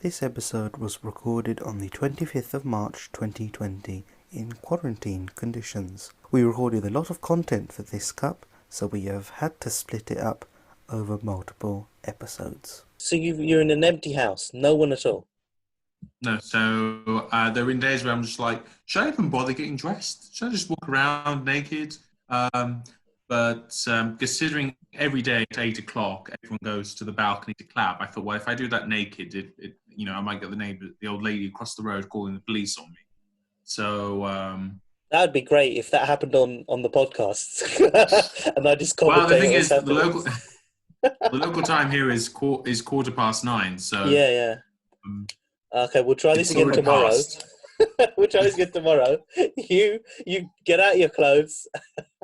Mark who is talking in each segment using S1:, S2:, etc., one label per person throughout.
S1: This episode was recorded on the 25th of March 2020 in quarantine conditions. We recorded a lot of content for this cup, so we have had to split it up over multiple episodes.
S2: So you're in an empty house, no one at all?
S3: No, so there have been days where I'm just like, should I even bother getting dressed? Should I just walk around naked? But considering every day at 8 o'clock, everyone goes to the balcony to clap, I thought, well, if I do that naked, I might get the old lady across the road calling the police on me. So
S2: that would be great if that happened on the podcast, and I just commentate.
S3: Well, the thing is, the local time here is 9:15. So
S2: yeah. Okay, we'll try this again tomorrow. We'll try this again tomorrow. You get out your clothes,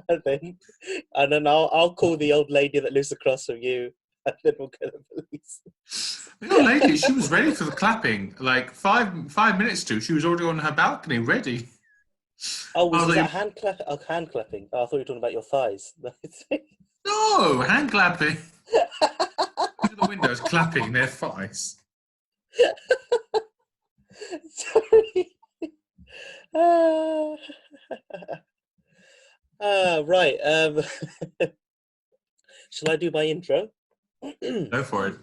S2: and then I'll call the old lady that lives across from you, and then we'll get the police.
S3: The old lady, she was ready for the clapping. Like five minutes to, she was already on her balcony, ready.
S2: Oh, was that hand clapping? Oh, I thought you were talking about your thighs.
S3: No, hand clapping. Through the windows, clapping their thighs.
S2: Sorry. Right. Shall I do my intro?
S3: Go for it.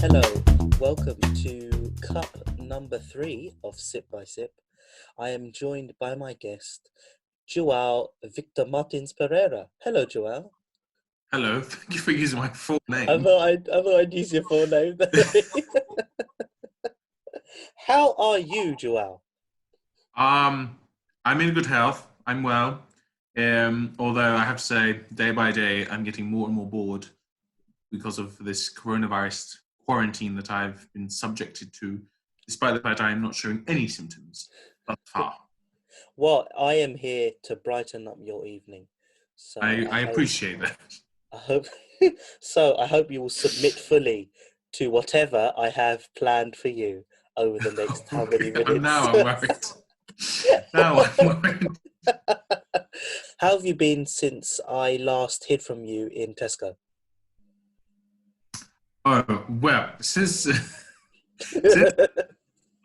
S2: Hello. Welcome to cup number 3 of Sip by Sip. I am joined by my guest, João Victor Martins Pereira. Hello, João.
S3: Hello. Thank you for using my full name.
S2: I thought I'd use your full name. How are you, João?
S3: I'm in good health. I'm well. Although I have to say, day by day, I'm getting more and more bored because of this coronavirus quarantine that I've been subjected to, despite the fact I am not showing any symptoms thus far.
S2: Well, I am here to brighten up your evening. So
S3: I appreciate that.
S2: I hope you will submit fully to whatever I have planned for you over the next how many minutes.
S3: Now I'm worried.
S2: How have you been since I last hid from you in Tesco?
S3: Oh, well, since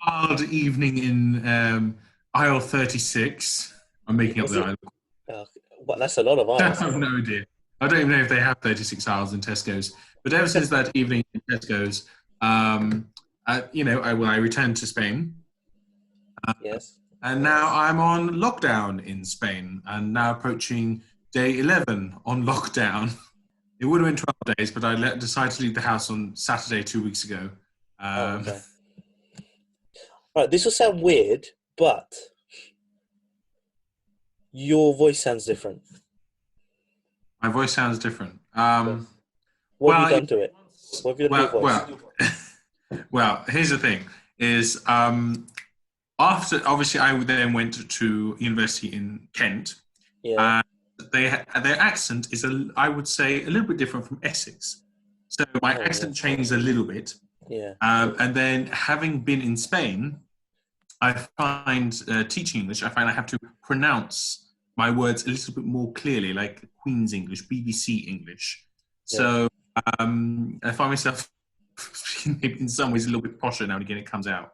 S3: wild evening in aisle 36, I'm making up the aisle.
S2: Well, that's a lot of aisles.
S3: I have no idea. I don't even know if they have 36 aisles in Tesco's. But ever since that evening in Tesco's, I returned to Spain.
S2: Yes.
S3: And now I'm on lockdown in Spain, and now approaching day 11 on lockdown. It would have been 12 days, but I decided to leave the house on Saturday 2 weeks ago.
S2: Okay. Right, this will sound weird, but your voice sounds different.
S3: My voice sounds different.
S2: What have you done to it? What have you done to your voice?
S3: Well, here's the thing, is after, obviously, I then went to university in Kent.
S2: Yeah.
S3: Their accent is, I would say, a little bit different from Essex. So my accent changed a little bit.
S2: Yeah.
S3: And then having been in Spain, I find teaching English, I find I have to pronounce my words a little bit more clearly, like Queen's English, BBC English.
S2: Yeah.
S3: So I find myself in some ways a little bit posher now and again it comes out.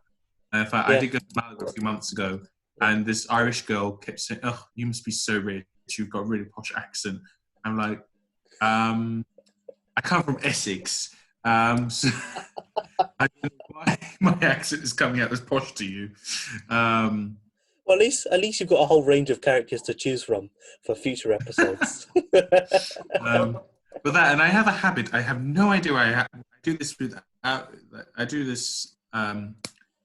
S3: I did go to Malaga a few months ago, and this Irish girl kept saying, "Oh, you must be so rich. You've got a really posh accent." I'm like, I come from Essex, so I don't know why my accent is coming out as posh to you.
S2: Well, at least you've got a whole range of characters to choose from for future episodes.
S3: But that, and I have a habit. I have no idea why I do this I do this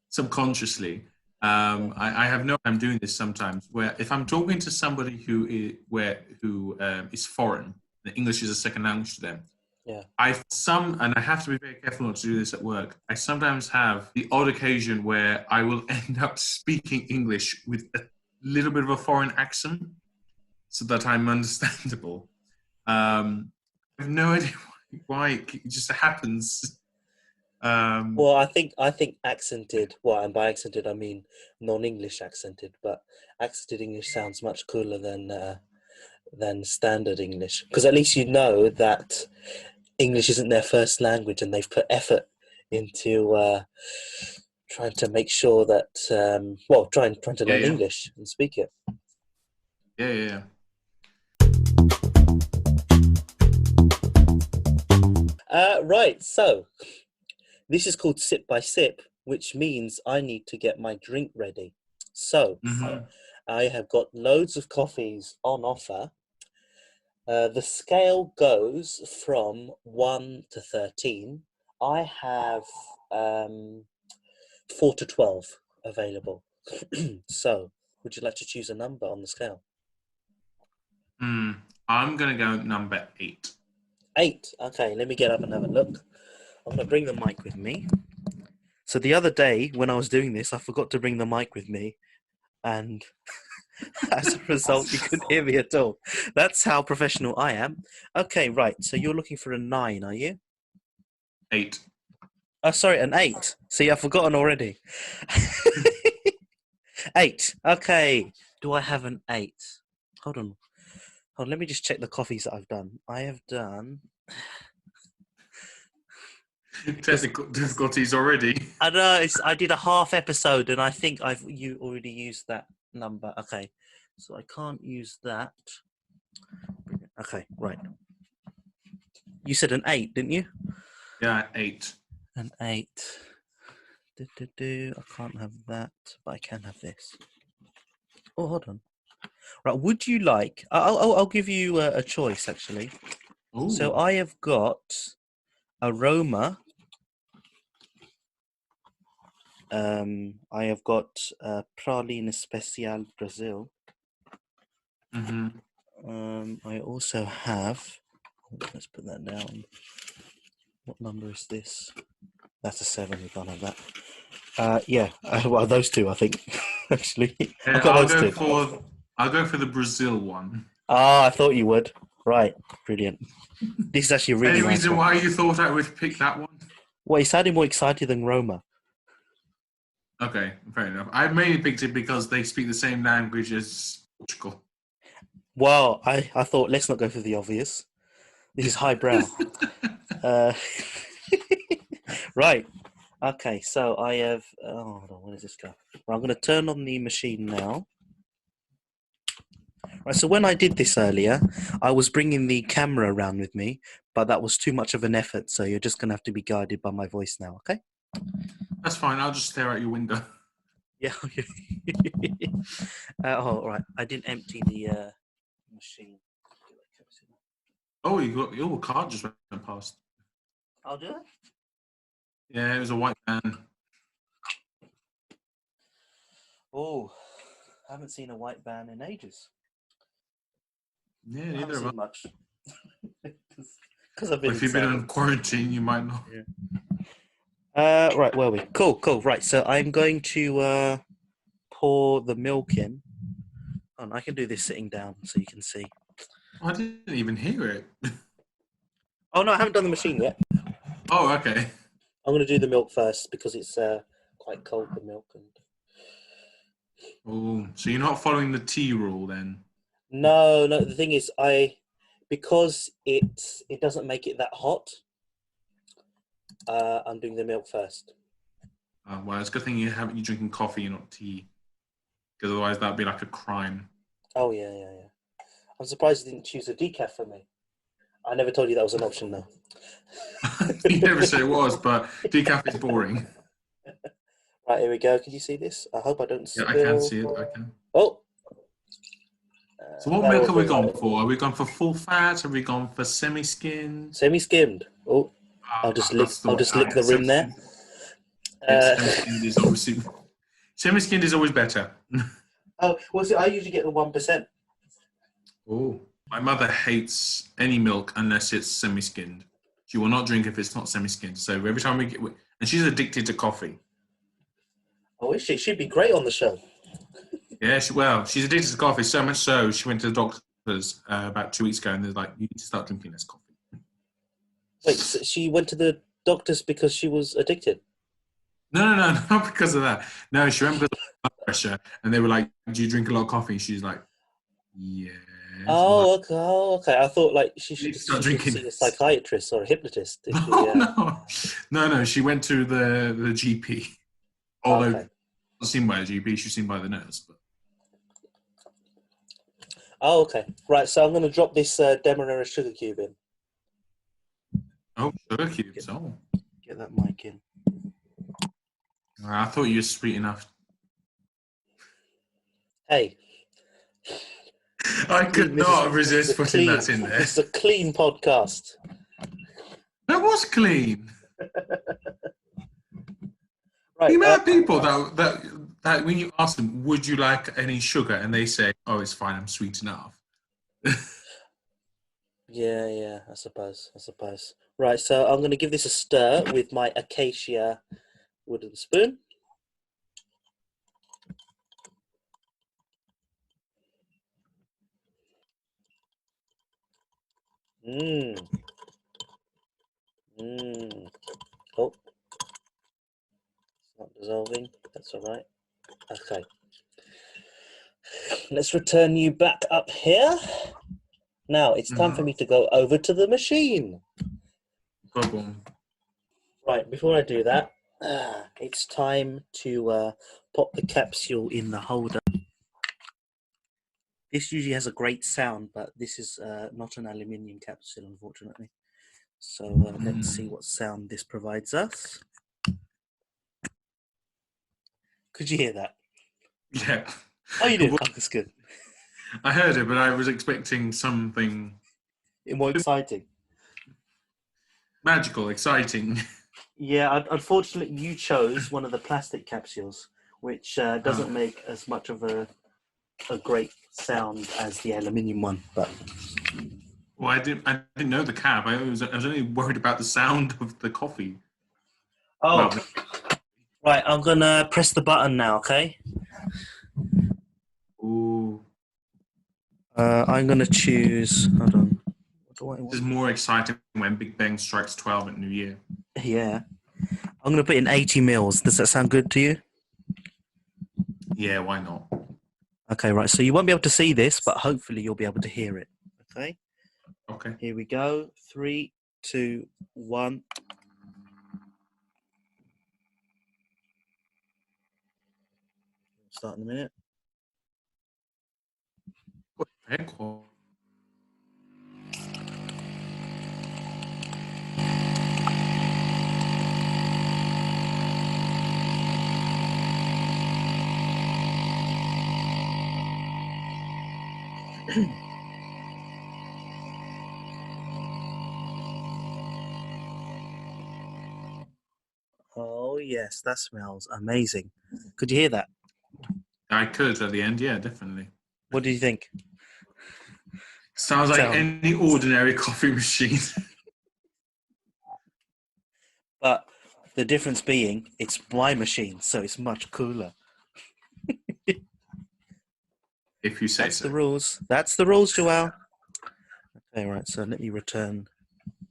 S3: subconsciously. I have no. I'm doing this sometimes. Where if I'm talking to somebody who is foreign, the English is a second language to them.
S2: Yeah.
S3: And I have to be very careful not to do this at work. I sometimes have the odd occasion where I will end up speaking English with a little bit of a foreign accent, so that I'm understandable. I have no idea why it just happens.
S2: Well, I think accented. Well, and by accented I mean non-English accented, but accented English sounds much cooler than standard English, because at least you know that English isn't their first language, and they've put effort into trying to make sure that trying to learn English and speak it.
S3: Yeah.
S2: Right, so this is called Sip by Sip, which means I need to get my drink ready. So I have got loads of coffees on offer. The scale goes from 1 to 13. I have 4 to 12 available. So, would you like to choose a number on the scale?
S3: I'm going to go number 8.
S2: 8. Okay, let me get up and have a look. I'm going to bring the mic with me. So the other day when I was doing this, I forgot to bring the mic with me, and as a result, you couldn't hear me at all. That's how professional I am. Okay, right. So you're looking for a 9, are you?
S3: 8.
S2: Oh, sorry, an 8. See, I've forgotten already. 8. Okay. Do I have an 8? Hold on. Let me just check the coffees that I've done. I have done...
S3: Technical difficulties already.
S2: I know. I did a half episode, and I think you already used that number. Okay. So I can't use that. Okay, right. You said an 8, didn't you?
S3: Yeah, 8.
S2: An 8. I can't have that, but I can have this. Oh, hold on. Right, would you like... I'll give you a choice, actually.
S3: Ooh.
S2: So I have got aroma. I have got Praline Especial Brazil. I also have... let's put that down. What number is this? That's a 7. We can't have that. Yeah. Well, those two, I think. Actually,
S3: yeah, I'll go for the Brazil one.
S2: Oh, I thought you would. Right, brilliant. This is actually a really
S3: Any
S2: nice
S3: reason
S2: one.
S3: why you thought I would pick that one?
S2: Well, he sounded more excited than Roma.
S3: Okay, fair enough. I mainly picked it because they speak the same language as Portugal.
S2: Well, I thought, let's not go for the obvious. This is highbrow. Right. Okay, so I have... Oh, hold on, where does this go? Well, I'm going to turn on the machine now. Right, so when I did this earlier, I was bringing the camera around with me, but that was too much of an effort, so you're just going to have to be guided by my voice now, okay?
S3: That's fine, I'll just stare out your window.
S2: Yeah. Right. I didn't empty the machine.
S3: Oh, your card just went past.
S2: I'll do it.
S3: Yeah, it was a white van.
S2: Oh, I haven't seen a white van in ages.
S3: Yeah,
S2: I
S3: neither
S2: haven't
S3: of
S2: seen
S3: us.
S2: much. Because I've been.
S3: If you've been in quarantine, you might not.
S2: Yeah. Right, where are we? Cool. Right, so I'm going to pour the milk in. Oh, I can do this sitting down so you can see.
S3: I didn't even hear it.
S2: Oh, no, I haven't done the machine yet.
S3: Oh, okay.
S2: I'm going to do the milk first because it's quite cold, the milk.
S3: Oh, so you're not following the tea rule then?
S2: No, the thing is, because it doesn't make it that hot, I'm doing the milk first.
S3: Well, it's a good thing you're drinking coffee and not tea, because otherwise that'd be like a crime.
S2: Oh, yeah. I'm surprised you didn't choose a decaf for me. I never told you that was an option, though.
S3: You never said it was, but decaf is boring.
S2: Right, here we go. Can you see this? I hope I don't spill.
S3: Yeah, I can see it. I can.
S2: Oh!
S3: So what milk have we gone for? Are we gone for full fat? Have we gone for semi-skimmed?
S2: Semi-skimmed. Oh, I'll just lick the rim there.
S3: Semi-skimmed is obviously... Semi-skimmed is always better.
S2: Oh, well, see, I usually get the 1%.
S3: Oh, my mother hates any milk unless it's semi-skimmed. She will not drink if it's not semi-skimmed. So every time we get... And she's addicted to coffee.
S2: Oh, is she? She'd be great on the show.
S3: Yeah, she's addicted to coffee, so much so she went to the doctors about 2 weeks ago and they're like, you need to start drinking less coffee.
S2: Wait, so she went to the doctors because she was addicted.
S3: No, not because of that. No, she went because of blood pressure, and they were like, "Do you drink a lot of coffee?" She's like, "Yes."
S2: Okay. I thought like she
S3: You
S2: should
S3: start drinking
S2: see a
S3: this.
S2: psychiatrist or a hypnotist. If she,
S3: No. She went to the GP. Although
S2: okay.
S3: not seen by a GP, she's seen by the nurse. But...
S2: Oh, okay. Right. So I'm going to drop this Demerara sugar cube in.
S3: Oh, sugar cubes. Oh,
S1: Get that mic in.
S3: I thought you were sweet enough.
S2: Hey.
S3: I could not resist putting that in there.
S2: This is a clean podcast.
S3: That was clean.
S2: Right.
S3: You have people that when you ask them, would you like any sugar? And they say, oh, it's fine, I'm sweet enough.
S2: Yeah, I suppose. Right, so I'm going to give this a stir with my acacia wooden spoon. Oh, it's not dissolving. That's all right. Okay. Let's return you back up here. Now, it's time for me to go over to the machine.
S3: Bourbon.
S2: Right, before I do that, it's time to pop the capsule in the holder. This usually has a great sound, but this is not an aluminium capsule, unfortunately. So let's see what sound this provides us. Could you hear that?
S3: Yeah.
S2: Oh, you did? Oh, that's good.
S3: I heard it, but I was expecting something...
S2: More exciting.
S3: Magical, exciting.
S2: Yeah, unfortunately, you chose one of the plastic capsules, which doesn't make as much of a great sound as the aluminium one. But
S3: well, I didn't know the cap. I was only worried about the sound of the coffee.
S2: Oh, well, right. I'm gonna press the button now. Okay.
S3: Ooh.
S2: I'm gonna choose. Hold on. What do I want?
S3: This is more exciting when Big Bang strikes 12 at New Year.
S2: Yeah. I'm gonna put in 80 mils. Does that sound good to you?
S3: Yeah, why not?
S2: Okay, right. So you won't be able to see this, but hopefully you'll be able to hear it. Okay.
S3: Okay.
S2: Here we go. 3, 2, 1. Start in a minute.
S3: Very cool.
S2: Oh, yes, that smells amazing. Could you hear that?
S3: I could at the end, yeah, definitely.
S2: What do you think?
S3: Sounds like any ordinary coffee machine.
S2: But the difference being, it's my machine, so it's much cooler.
S3: If you say
S2: That's
S3: so.
S2: the rules. That's the rules, João. Okay, right, so let me return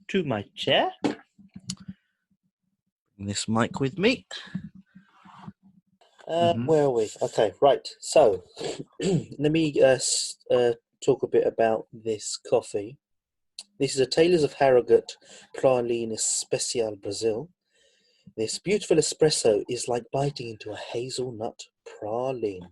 S2: to my chair. Bring this mic with me. Where are we? Okay, right. So let me talk a bit about this coffee. This is a Taylors of Harrogate Praline Especial Brazil. This beautiful espresso is like biting into a hazelnut praline.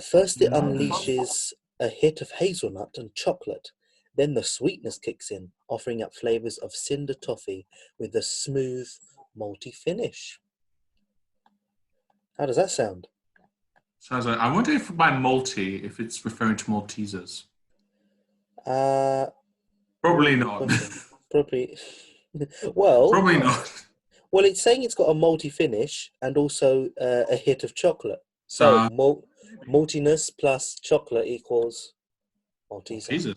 S2: First, it unleashes a hit of hazelnut and chocolate. Then the sweetness kicks in, offering up flavors of cinder toffee with a smooth, malty finish. How does that sound?
S3: Sounds like, I wonder if by malty, if it's referring to Maltesers. Probably not.
S2: Probably. Well.
S3: Probably not.
S2: Well, it's saying it's got a malty finish and also a hit of chocolate. So maltiness plus chocolate equals Malteser.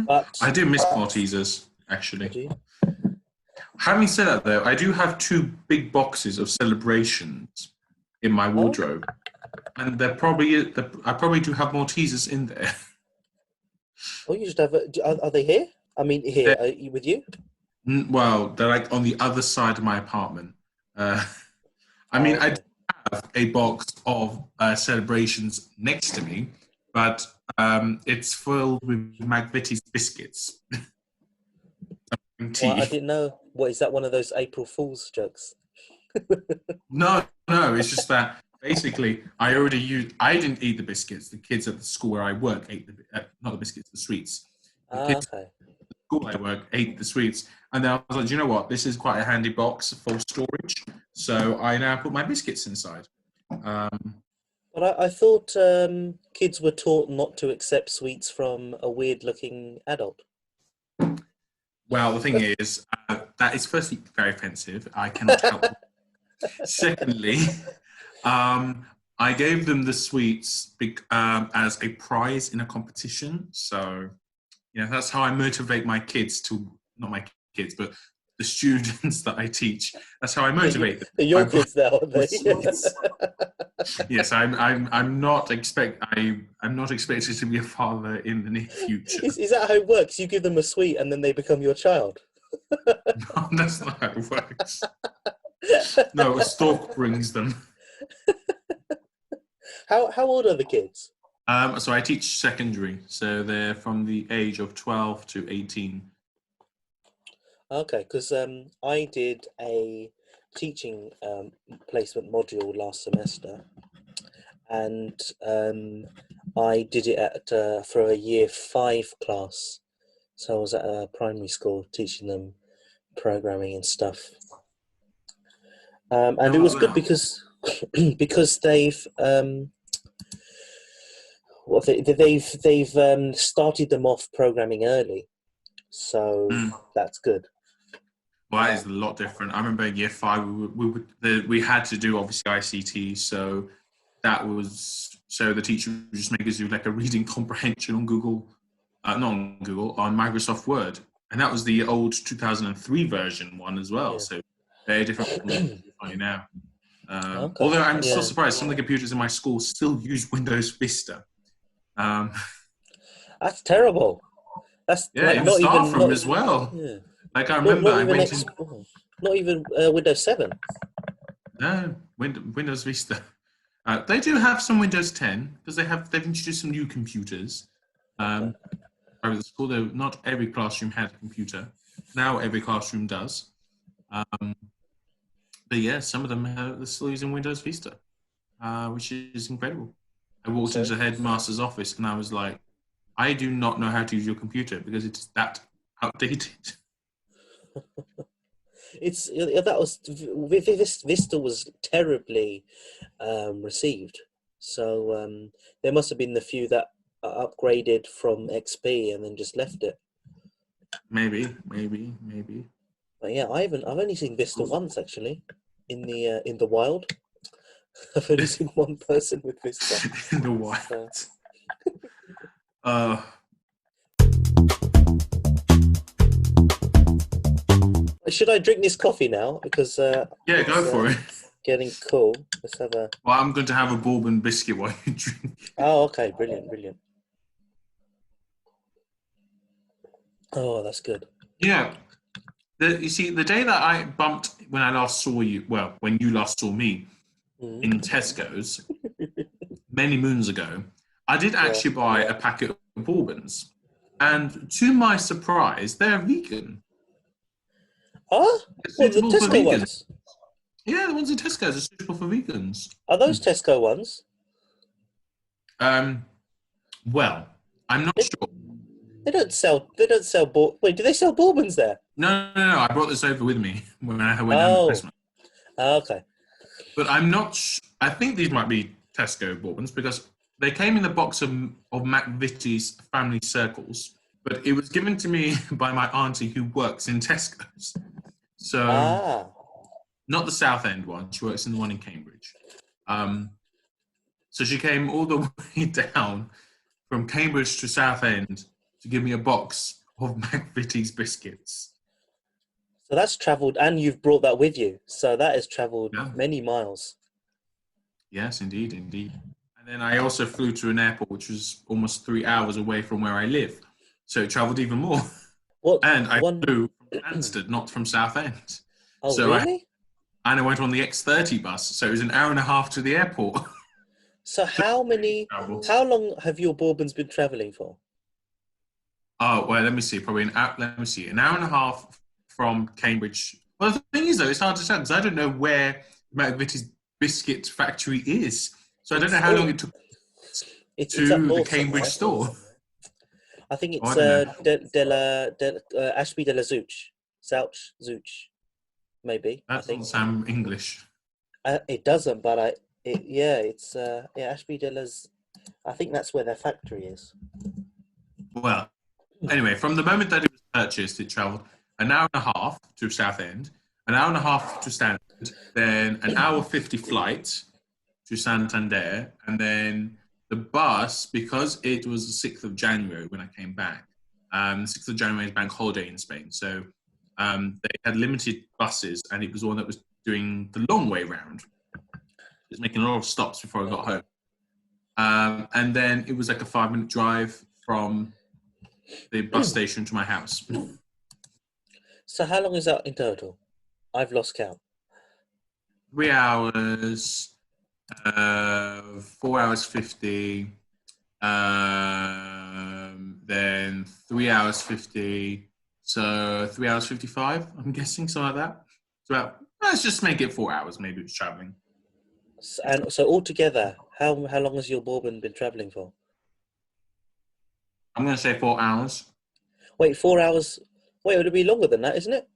S3: But I do miss Maltesers, actually.
S2: Do you?
S3: Having said that, though, I do have 2 big boxes of Celebrations in my wardrobe, and I probably do have Maltesers in there.
S2: Oh, you just have. Are they here? I mean, here, are you, with you?
S3: Well, they're like on the other side of my apartment. I mean, I
S2: Okay.
S3: have a box of celebrations next to me, but it's filled with McVitie's biscuits.
S2: Well, I
S3: Tea.
S2: didn't know. What, is that one of those April Fool's jokes?
S3: No, it's just that basically I didn't eat the biscuits. The kids at the school where I work ate not the biscuits, the sweets. The kids
S2: Okay.
S3: at the school I work ate the sweets. And then I was like, do you know what? This is quite a handy box for storage. So I now put my biscuits inside.
S2: But I thought kids were taught not to accept sweets from a weird-looking adult.
S3: Well, the thing is, that is firstly very offensive. I cannot help it. Secondly, I gave them the sweets as a prize in a competition. So, that's how I motivate my kids not my kids, but the students that I teach. That's how I motivate them.
S2: They're your kids now, aren't they?
S3: Yes, I'm not expected to be a father in the near future.
S2: Is that how it works? You give them a sweet and then they become your child?
S3: No, that's not how it works. No, a stork brings them.
S2: How old are the kids?
S3: So I teach secondary, so they're from the age of 12 to 18.
S2: Okay, because I did a teaching placement module last semester, and I did it for a year 5 class. So I was at a primary school teaching them programming and stuff, and it was good because they've started them off programming early, so that's good.
S3: Well, that is a lot different. I remember in year 5 we had to do obviously ICT, so the teacher would just make us do like a reading comprehension on Google, not on Google, on Microsoft Word, and that was the old 2003 version one as well. Yeah. So very different from what you're finding now. Okay. Although I'm still surprised, some of the computers in my school still use Windows Vista.
S2: That's terrible. That's
S3: in the staff room as well.
S2: Yeah.
S3: Like I remember,
S2: not even Windows 7.
S3: No, Windows Vista. They do have some Windows 10 because they've introduced some new computers. At the school, though, not every classroom had a computer. Now every classroom does. But yeah, some of them are still using Windows Vista, which is incredible. I walked into the headmaster's office and I was like, I do not know how to use your computer because it's that outdated.
S2: Vista was terribly received. So there must have been the few that upgraded from XP and then just left it.
S3: Maybe.
S2: But yeah, I've only seen Vista once actually in the wild. I've only seen one person with Vista
S3: in the wild.
S2: Should I drink this coffee now? Because
S3: go for it.
S2: Getting cool. Let's have a.
S3: Well, I'm going to have a bourbon biscuit while you drink.
S2: Oh, okay, brilliant. Oh, that's good.
S3: Yeah. You see, the day that I bumped when I last saw you, well, when you last saw me in Tesco's many moons ago, I did actually buy a packet of bourbons, and to my surprise, they're vegan.
S2: Huh? Well, the Tesco ones?
S3: Yeah, the ones in Tesco's are suitable for vegans.
S2: Are those Tesco ones?
S3: Well, I'm not sure.
S2: They don't sell. Wait, do they sell bourbons there?
S3: No. I brought this over with me when I went home for Christmas.
S2: Okay.
S3: But I'm not. I think these might be Tesco bourbons because they came in the box of McVitie's Family Circles, but it was given to me by my auntie who works in Tesco's. So, not the South End one. She works in the one in Cambridge. So she came all the way down from Cambridge to South End to give me a box of McVitie's biscuits.
S2: So that's travelled, and you've brought that with you. So that has travelled many miles.
S3: Yes, indeed. And then I also flew to an airport which was almost 3 hours away from where I live. So it travelled even more.
S2: What?
S3: And I flew from Stansted, not from Southend.
S2: Oh,
S3: So
S2: really?
S3: I went on the X30 bus, so it was an hour and a half to the airport.
S2: So how long have your bourbons been travelling for?
S3: Oh, well, let me see. Probably an hour and a half from Cambridge. Well, the thing is, though, it's hard to tell because I don't know where McVitie's biscuit factory is. So I don't know how long it took to the Cambridge store.
S2: I think it's Ashby de la Zouch, maybe.
S3: That doesn't sound English.
S2: It doesn't, but it's Ashby de la. I think that's where their factory is.
S3: Well, anyway, from the moment that it was purchased, it travelled an hour and a half to Southend, an hour and a half to Stansted, then an hour 50 flight to Santander, and then the bus, because it was the 6th of January when I came back. The 6th of January is bank holiday in Spain, so they had limited buses, and it was one that was doing the long way round. It was making a lot of stops before I got home. And then it was like a 5-minute drive from the bus station to my house.
S2: So how long is that in total? I've lost count.
S3: 3 hours, 4 hours 50, then 3 hours 50, so 3 hours 55, I'm guessing, something like that. So let's just make it 4 hours, maybe it's travelling.
S2: And so altogether, how long has your bourbon been travelling for?
S3: I'm going to say 4 hours.
S2: Wait, 4 hours? Wait, it would be longer than that, isn't it?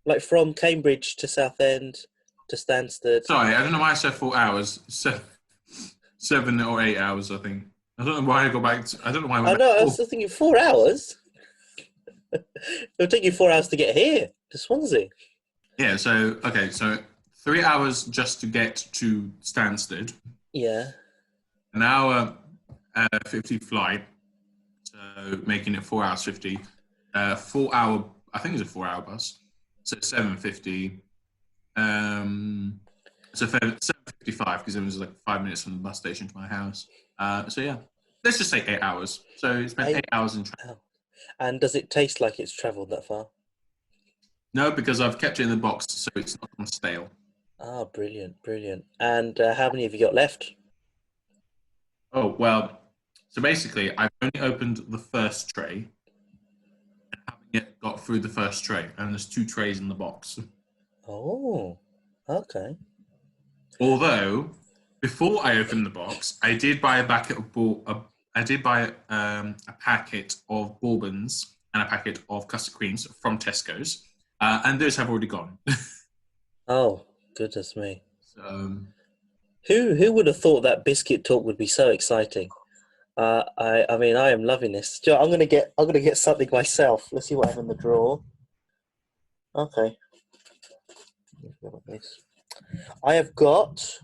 S2: Like from Cambridge to Southend to Stansted.
S3: Sorry, I don't know why I said 4 hours. 7 or 8 hours, I think. I don't know why I got back to... I don't know why I went
S2: I was thinking 4 hours? It'll take you 4 hours to get here, to Swansea.
S3: Yeah, so 3 hours just to get to Stansted.
S2: Yeah.
S3: An hour 50 flight, so making it 4 hours 50. 4 hour, I think it's a 4 hour bus. So 7:50. So 7:55 because it was like 5 minutes from the bus station to my house. So yeah, let's just say 8 hours. So it's been 8 hours in travel.
S2: And does it taste like it's travelled that far?
S3: No, because I've kept it in the box, so it's not gone stale.
S2: Ah, brilliant. And how many have you got left?
S3: Oh, well, so basically, I've only opened the first tray and haven't yet got through the first tray, and there's 2 trays in the box.
S2: Oh, okay.
S3: Although, before I opened the box, I did buy a packet of bourbons and a packet of custard creams from Tesco's, and those have already gone.
S2: Oh, goodness me!
S3: So,
S2: who would have thought that biscuit talk would be so exciting? I mean, I am loving this. I'm gonna get something myself. Let's see what I have in the drawer. Okay. I have got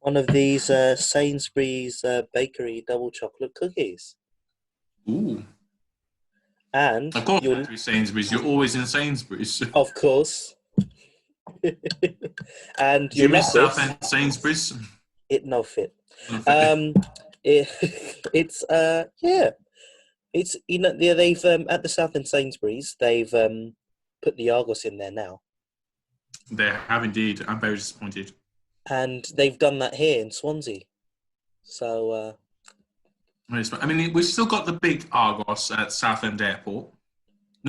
S2: one of these Sainsbury's bakery double chocolate cookies.
S3: Ooh.
S2: And
S3: of course, you're Sainsbury's. You're always in Sainsbury's.
S2: Of course. And
S3: do you miss Southend Sainsbury's?
S2: No fit. It's they've at the Southend Sainsbury's they've put the Argos in there now.
S3: They have indeed. I'm very disappointed.
S2: And they've done that here in Swansea. So
S3: I mean, we've still got the big Argos at Southend Airport.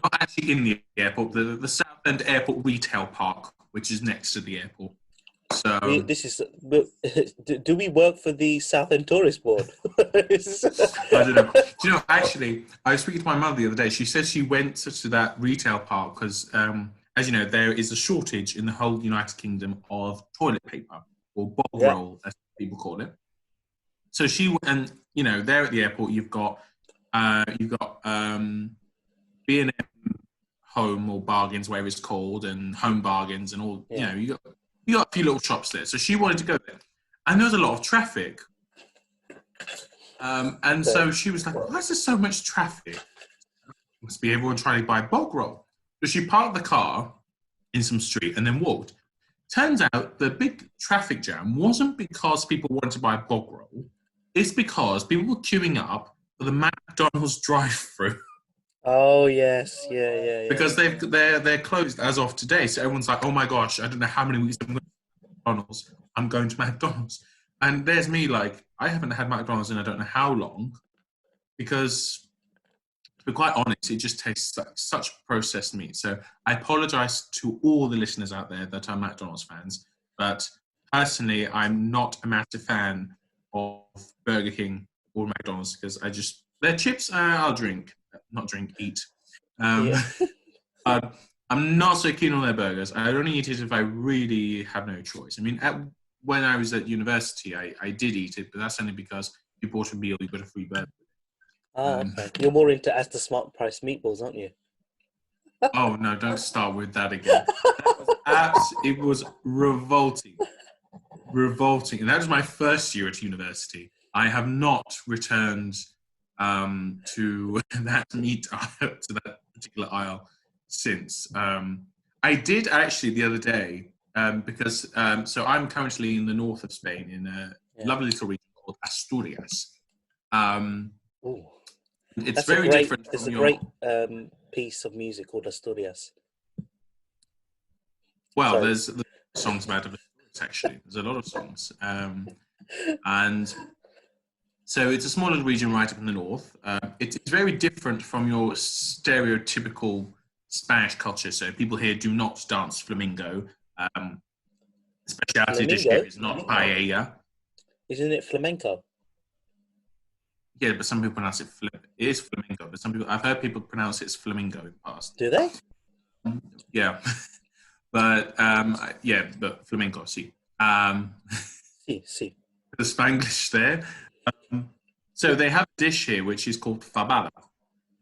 S3: Not actually in the airport, the Southend Airport Retail Park, which is next to the airport. So
S2: do we work for the Southend Tourist Board?
S3: I don't know. Do you know, actually, I was speaking to my mother the other day. She said she went to that retail park because, as you know, there is a shortage in the whole United Kingdom of toilet paper, or bog roll, as people call it. So she, and you know, there at the airport, you've got B&M Home or Bargains, whatever it's called, and Home Bargains, and all. You know, you got a few little shops there. So she wanted to go there, and there was a lot of traffic. And so she was like, "Why is there so much traffic? Must be everyone trying to buy bog roll." So she parked the car in some street and then walked. Turns out the big traffic jam wasn't because people wanted to buy bog roll. It's because people were queuing up for the McDonald's drive-through.
S2: Oh yes, yeah.
S3: Because they're closed as of today. So everyone's like, oh my gosh, I don't know how many weeks I'm going to McDonald's. I'm going to McDonald's. And there's me like, I haven't had McDonald's in I don't know how long. Because, to be quite honest, it just tastes like such processed meat. So I apologize to all the listeners out there that are McDonald's fans. But personally, I'm not a massive fan of Burger King or McDonald's because their chips, I'll drink. Not drink, eat.
S2: Yeah.
S3: I'm not so keen on their burgers. I'd only eat it if I really have no choice. I mean, when I was at university, I did eat it, but that's only because you bought a meal, you got a free burger.
S2: Oh, okay. You're more into Asda Smart Price meatballs, aren't you?
S3: Oh, no, don't start with that again. It was revolting. Revolting. And that was my first year at university. I have not returned to that meat aisle, to that particular aisle since. I did actually the other day, because so I'm currently in the north of Spain in a lovely little region called Asturias. It's very different from
S2: It's a great piece of music called Asturias.
S3: Well, there's songs about it, actually. There's a lot of songs. And so it's a small little region right up in the north. It's very different from your stereotypical Spanish culture. So people here do not dance flamenco. Specialty dish here is not paella.
S2: Isn't it flamenco?
S3: Yeah, but some people pronounce it is flamenco. But I've heard people pronounce it as flamingo in the past.
S2: Do they?
S3: Yeah. But but flamenco, sí.
S2: Sí.
S3: The Spanglish there. So they have a dish here which is called fabada.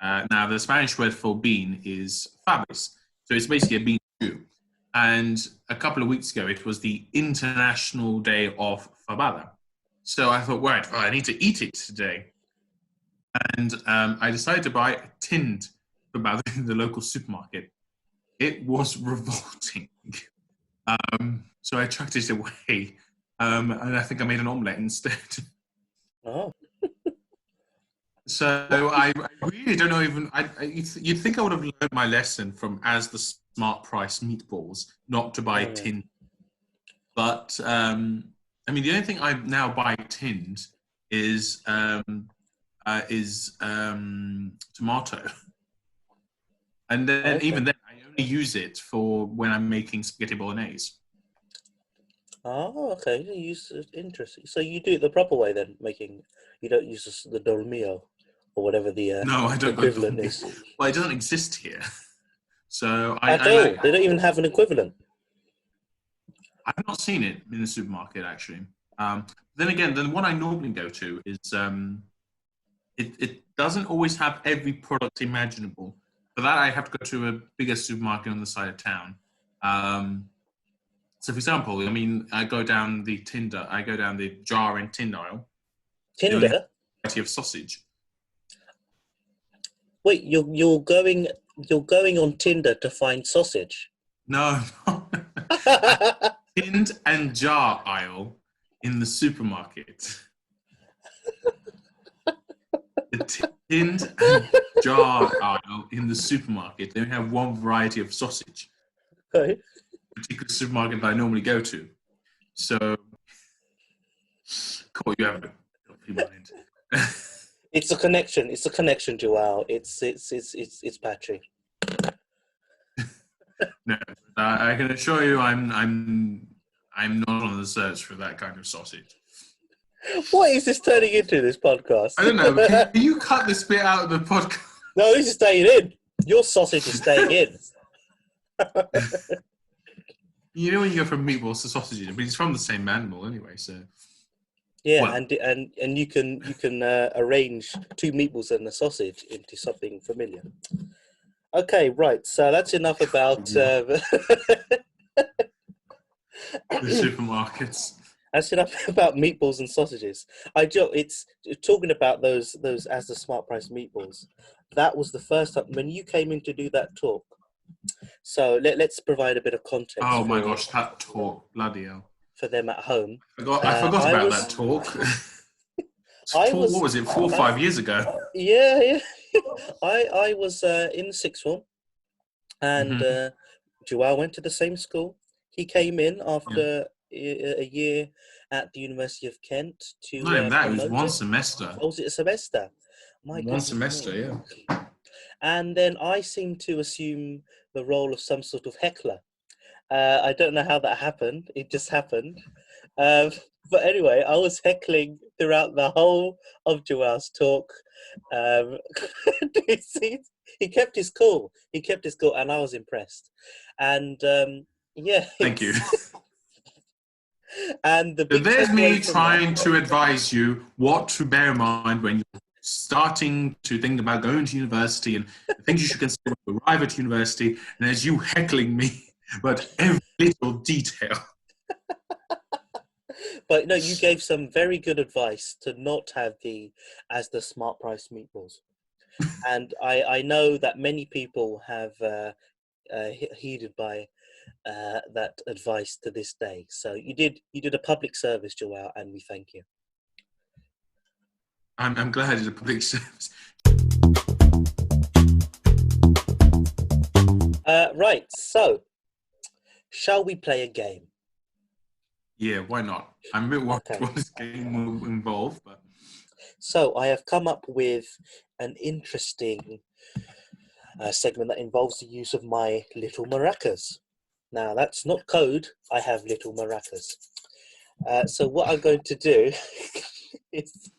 S3: Now the Spanish word for bean is fabis, so it's basically a bean stew. And a couple of weeks ago, it was the International Day of Fabada. So I thought, right, I need to eat it today. And I decided to buy a tinned fabada in the local supermarket. It was revolting. So I chucked it away. And I think I made an omelette instead.
S2: Oh.
S3: So I really don't know even... you'd think I would have learned my lesson from Asda Smart Price meatballs, not to buy tinned. But, I mean, the only thing I now buy tinned is tomato. And then even then, I only use it for when I'm making spaghetti bolognese. Oh,
S2: okay. Interesting. So you do it the proper way then, you don't use the dolmio or whatever the
S3: no, I don't
S2: equivalent is.
S3: Well, it doesn't exist here. So
S2: At all? They don't even have an equivalent?
S3: I've not seen it in the supermarket, actually. Then again, the one I normally go to is, it doesn't always have every product imaginable. For that, I have to go to a bigger supermarket on the side of town. So, for example, I mean, I go down the jar and tin aisle.
S2: Tinder?
S3: Variety of sausage.
S2: Wait, you're going on Tinder to find sausage?
S3: No. Tinned and jar aisle in the supermarket. The tinned and jar aisle in the supermarket. They only have one variety of sausage.
S2: Okay.
S3: Particular supermarket that I normally go to. So, cool, you have a mind.
S2: It's a connection. It's a connection, João. It's Patrick.
S3: No, I can assure you, I'm not on the search for that kind of sausage.
S2: What is this turning into, this podcast?
S3: I don't know. Can you cut this bit out of the podcast?
S2: No, this is staying in. Your sausage is staying in.
S3: You know when you go from meatballs to sausages, but it's from the same animal anyway, so.
S2: Yeah, well. and you can arrange two meatballs and a sausage into something familiar. Okay, right. So that's enough about
S3: the supermarkets.
S2: That's enough about meatballs and sausages. It's talking about those Asda Smart Price meatballs. That was the first time when you came in to do that talk. So let's provide a bit of context.
S3: Oh my gosh, that talk, bloody hell!
S2: For them at home.
S3: I forgot about that talk. What was it, 4 or 5 years ago?
S2: Yeah. I was in sixth form, and João went to the same school. He came in after a year at the University of Kent to
S3: Not even that, it was
S2: promote
S3: one
S2: it.
S3: semester.
S2: Oh, was it a semester? My
S3: One
S2: goodness
S3: semester,
S2: me.
S3: yeah.
S2: And then I seemed to assume the role of some sort of heckler. I don't know how that happened. It just happened. But anyway, I was heckling throughout the whole of Joao's talk. He kept his cool. He kept his cool, and I was impressed. And yeah.
S3: Thank you.
S2: And the
S3: So
S2: big
S3: there's
S2: takeaway
S3: me
S2: from
S3: trying to advise you what to bear in mind when you're starting to think about going to university and the things you should consider when you arrive at university. And there's you heckling me about every little detail.
S2: But no, you gave some very good advice to not have the Asda Smart Price meatballs. And I know that many people have heeded by that advice to this day. So you did a public service, Joao, and we thank you.
S3: I'm glad I did a public service.
S2: Right, so shall we play a game?
S3: Yeah, why not? I'm a bit worried
S2: Okay.
S3: what this game will involve, but
S2: So I have come up with an interesting segment that involves the use of my little maracas. Now, that's not code. I have little maracas. So what I'm going to do is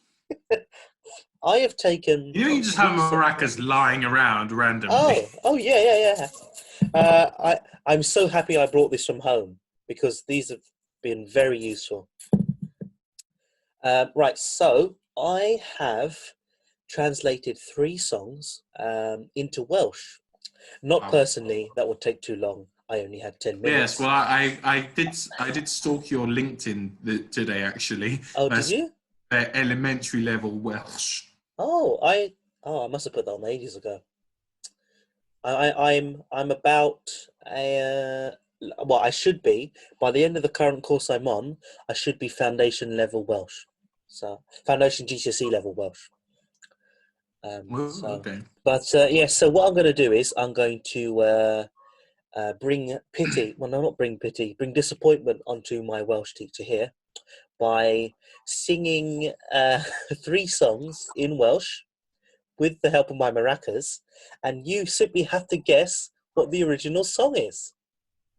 S2: I have taken...
S3: you know you just have maracas lying around randomly.
S2: Oh, yeah. I'm so happy I brought this from home because these have been very useful. Right, so I have translated 3 songs into Welsh. Not
S3: Wow.
S2: personally, that would take too long. I only had 10 minutes.
S3: Yes, well, I did stalk your LinkedIn today actually.
S2: Oh, did you?
S3: Elementary level Welsh.
S2: Oh, I must have put that on ages ago. I'm about well, I should be by the end of the current course I'm on. I should be foundation level Welsh, so foundation GCSE level Welsh.
S3: Okay.
S2: But yeah. So what I'm going to do is I'm going to bring pity. Well, no, not bring pity. Bring disappointment onto my Welsh teacher here by singing 3 songs in Welsh with the help of my maracas, and you simply have to guess what the original song is.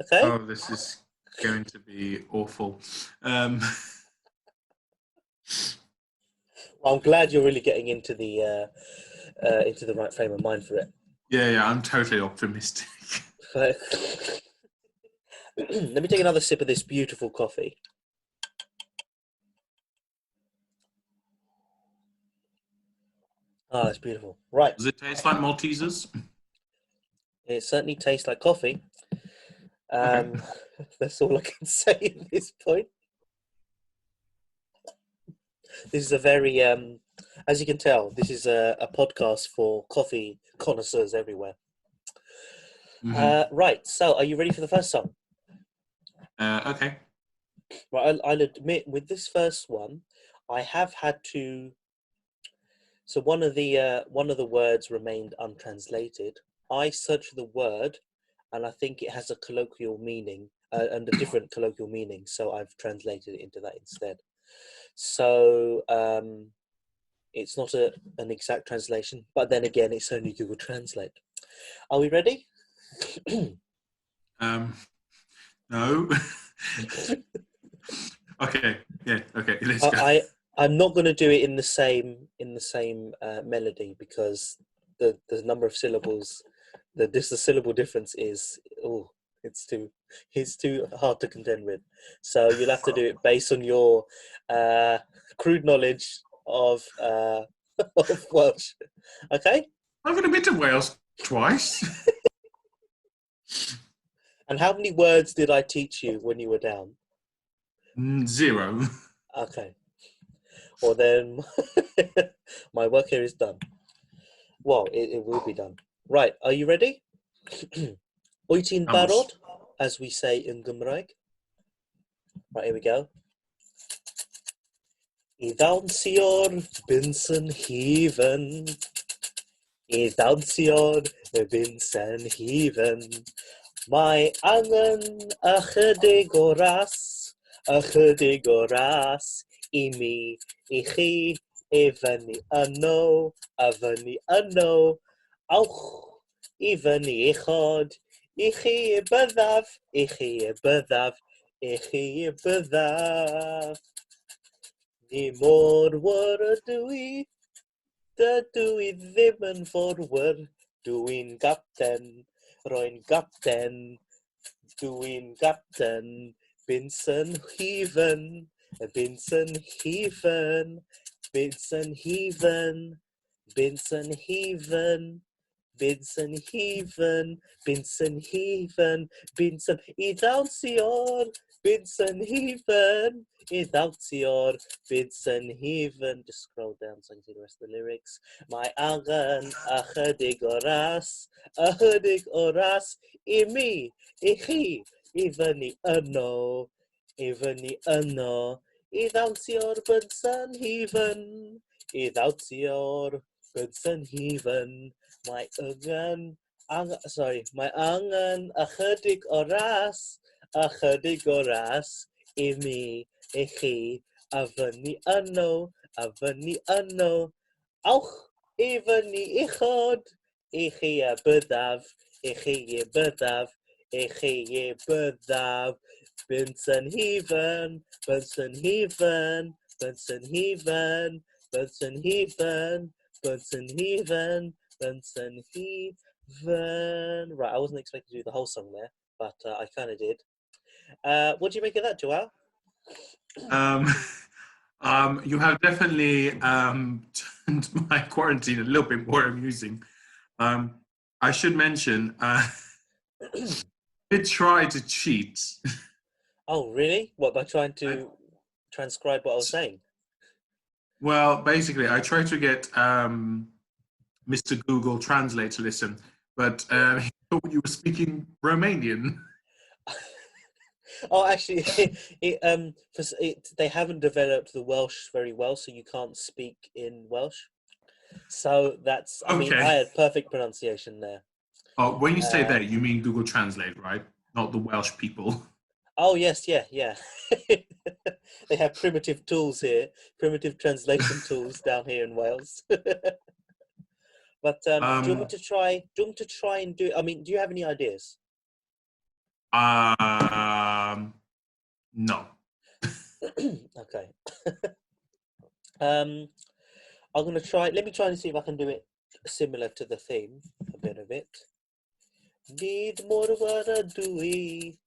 S2: Okay?
S3: Oh, this is going to be awful.
S2: Well, I'm glad you're really getting into the right frame of mind for it.
S3: Yeah, I'm totally optimistic.
S2: Let me take another sip of this beautiful coffee. Ah, it's beautiful. Right.
S3: Does it taste like Maltesers?
S2: It certainly tastes like coffee.
S3: Okay.
S2: That's all I can say at this point. This is a very, as you can tell, this is a podcast for coffee connoisseurs everywhere.
S3: Mm-hmm.
S2: Right, so are you ready for the first song?
S3: Okay.
S2: Right, I'll admit with this first one, I have had to. So one of the words remained untranslated. I searched the word, and I think it has a colloquial meaning and a different colloquial meaning. So I've translated it into that instead. So it's not an exact translation, but then again, it's only Google Translate. Are we ready?
S3: No. Okay. Yeah. Okay. Let's go.
S2: I'm not going to do it in the same melody because the number of syllables, the syllable difference is it's too hard to contend with. So you'll have to do it based on your crude knowledge of Welsh. Okay.
S3: I've been to Wales twice.
S2: And how many words did I teach you when you were down?
S3: 0.
S2: Okay. Well then, my work here is done. Well, it will be done. Right, are you ready? Wyt ti'n barod, as we say in Gymraeg. Right, here we go. I ddawnsio'r bins yn hufen, I dawnsio bin Sanheven. Mae angen ychydig o ras i mi, I chi, I fyny yno, a fyny yno. Awch I fyny uchod, I chi I byddaf, I chi I byddaf, I chi I byddaf. Ni mor wyr ydw I, dydw I ddim yn forwyr, dwi'n gapten, roi'n gapten, dwi'n gapten, Binson Heaven, Binson Heaven, Binson Heaven, Binson Heaven, Binson Heaven, Binson Heaven, Binson I ddawnsio, Binson Heaven, I ddawnsio, Binson Heaven. Just scroll down so I can see the rest of the lyrics. Mae angen ychydig o ras I mi, I chi, I fyny yno, I fyny yno. I ddawnsio'r Binson Heaven, I ddawnsio'r Binson Heaven. Mae angen ychydig o ras I mi, I chi, a fyny yno, Awch I fyny uchod, I chi a byddaf, I chi a byddaf, I chi a byddaf. Binson Heaven, Binson Heaven, Binson Heaven, Binson Heaven, Binson Heaven, Binson Heaven. Right, I wasn't expecting to do the whole song there, but I kind of did. What do you make of that, Joao?
S3: You have definitely turned my quarantine a little bit more amusing. I should mention, I did try to cheat.
S2: Oh, really? What, by trying to transcribe what I was saying?
S3: Well, basically, I tried to get Mr. Google Translate to listen, but he thought you were speaking Romanian.
S2: Oh, actually, they haven't developed the Welsh very well, so you can't speak in Welsh. So that's, I mean, I had perfect pronunciation there.
S3: Oh, when you say that, you mean Google Translate, right? Not the Welsh people.
S2: Oh, yes, yeah. They have primitive tools here, primitive translation tools down here in Wales. But do you want me to try? Do you want me to try and do? I mean, do you have any ideas?
S3: No.
S2: Okay. I'm gonna try. Let me try and see if I can do it similar to the theme. A bit of it. Need more work dwi.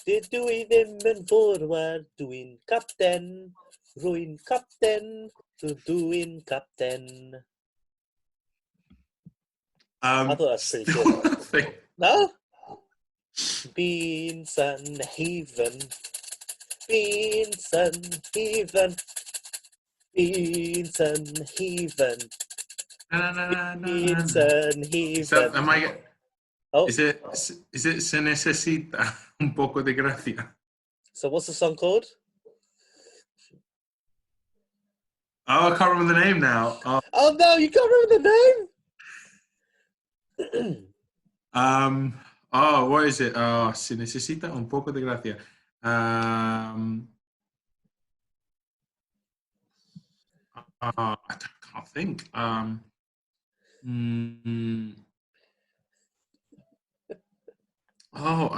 S2: Dwi ddim yn forward. Dwi'n capten. Rwy'n capten. Dwi'n capten. I thought that's pretty good. No? Binson Heaven. Binson Heaven. Binson Heaven. Binson Heaven.
S3: Am I?
S2: Oh.
S3: Is it Se Necesita un poco de gracia?
S2: So what's the song called?
S3: Oh, I can't remember the name now.
S2: Oh no, you can't remember the name?
S3: What is it? Se Necesita un poco de gracia. I can't think. I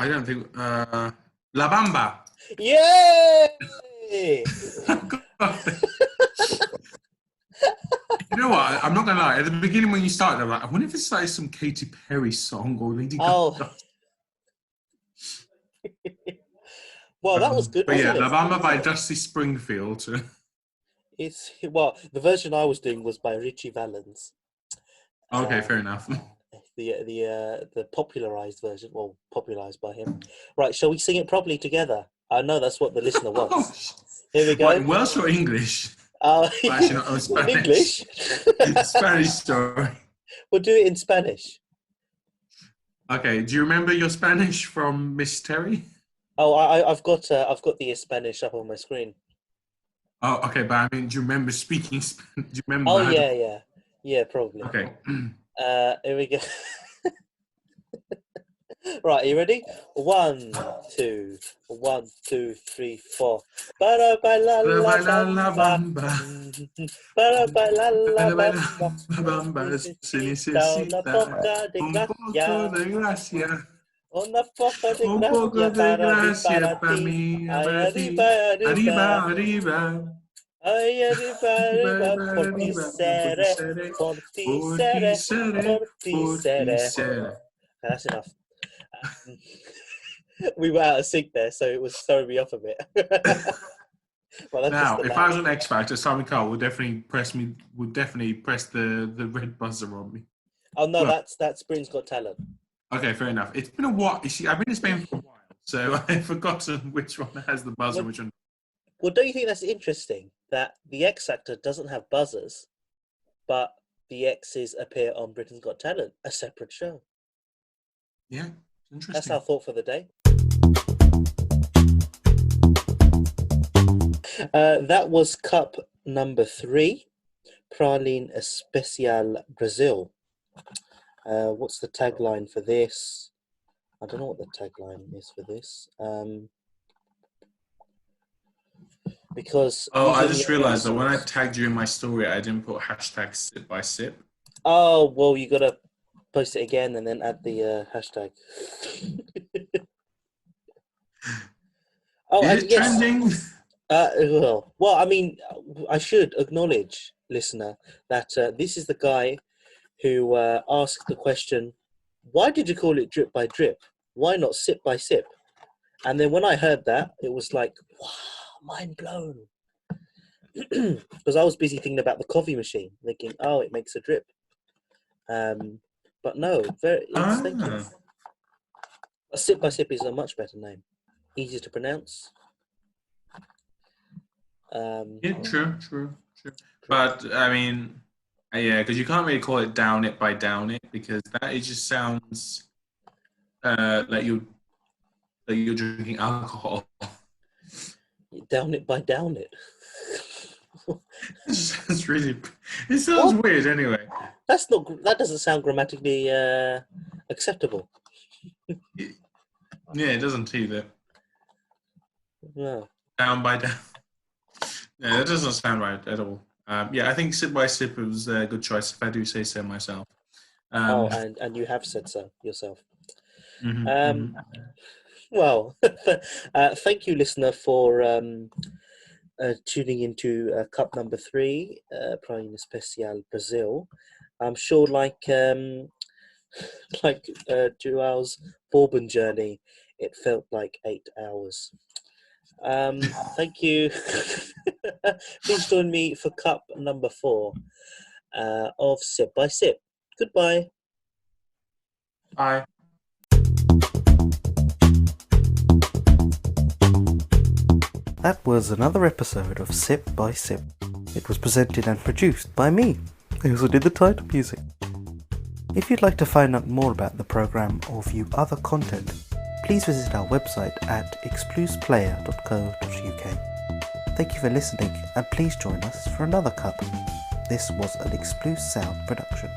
S3: don't think. La Bamba.
S2: Yay!
S3: You know what? I'm not gonna lie. At the beginning, when you started, I'm like, I wonder if it's like some Katy Perry song or Lady Gaga.
S2: Oh. Well, that was good.
S3: But yeah,
S2: wasn't it?
S3: La Bamba by Dusty Springfield.
S2: It's the version I was doing was by Richie Valens.
S3: Okay, fair enough.
S2: The popularized version, well, popularized by him. Right, shall we sing it properly together? I know that's what the listener wants. Here we go.
S3: What, in Welsh or English? Actually, not Spanish.
S2: English.
S3: Spanish story.
S2: We'll do it in Spanish.
S3: Okay. Do you remember your Spanish from Miss Terry?
S2: Oh, I've got the Spanish up on my screen.
S3: Oh, okay. But I mean, do you remember speaking Spanish? Do you remember?
S2: Oh, yeah, probably.
S3: Okay.
S2: Here we go. Right, are you ready? 1, 2, 1, 2, 3, 4. Para baila la bamba. Para baila la bamba. Necesita una poca de gracia. Una poca de gracia para ti. Ay, arriba, arriba. Ay, arriba, arriba. Por ti seré. Por ti seré. Por ti seré. That's enough. We were out of sync there, so it was throwing me off a bit. Well,
S3: now, if I was on X Factor, Simon Cowell would definitely press the red buzzer on me.
S2: Oh no, that's Britain's Got Talent.
S3: Okay, fair enough. It's been a while. You see, I've been in Spain for a while, so I've forgotten which one has the buzzer and which one.
S2: Well, don't you think that's interesting that the X Factor doesn't have buzzers, but the X's appear on Britain's Got Talent, a separate show?
S3: Yeah, interesting.
S2: That's our thought for the day. That was cup number 3, Praline Especial Brazil. What's the tagline for this? I don't know what the tagline is for this. Because
S3: I just realised that when I tagged you in my story, I didn't put hashtag sip by sip.
S2: Oh, well, you got to post it again and then add the hashtag.
S3: Is it trending?
S2: Well, I mean, I should acknowledge, listener, that this is the guy who asked the question, why did you call it drip by drip? Why not sip by sip? And then when I heard that, it was like, wow, mind blown. Because I was busy thinking about the coffee machine, thinking, oh, it makes a drip. But no, thank you. A sip by sip is a much better name. Easier to pronounce.
S3: Yeah, true. But I mean, yeah, because you can't really call it down it by down it, because it just sounds like you're drinking alcohol.
S2: Down it by down it.
S3: It sounds weird anyway.
S2: That doesn't sound grammatically acceptable.
S3: Yeah, it doesn't either.
S2: No.
S3: Down by down. Yeah, that doesn't sound right at all. Yeah, I think sip by sip was a good choice, if I do say so myself.
S2: And you have said so yourself.
S3: Mm-hmm,
S2: Well, thank you, listener, for tuning into cup number 3, Praline Especial Brazil. I'm sure, like João's bourbon journey, it felt like 8 hours. Thank you. Please join me for cup number 4 of Sip by Sip. Goodbye.
S3: Bye.
S1: That was another episode of Sip by Sip. It was presented and produced by me, who also did the title music. If you'd like to find out more about the programme or view other content, please visit our website at expluceplayer.co.uk. Thank you for listening, and please join us for another cup. This was an Expluce Sound production.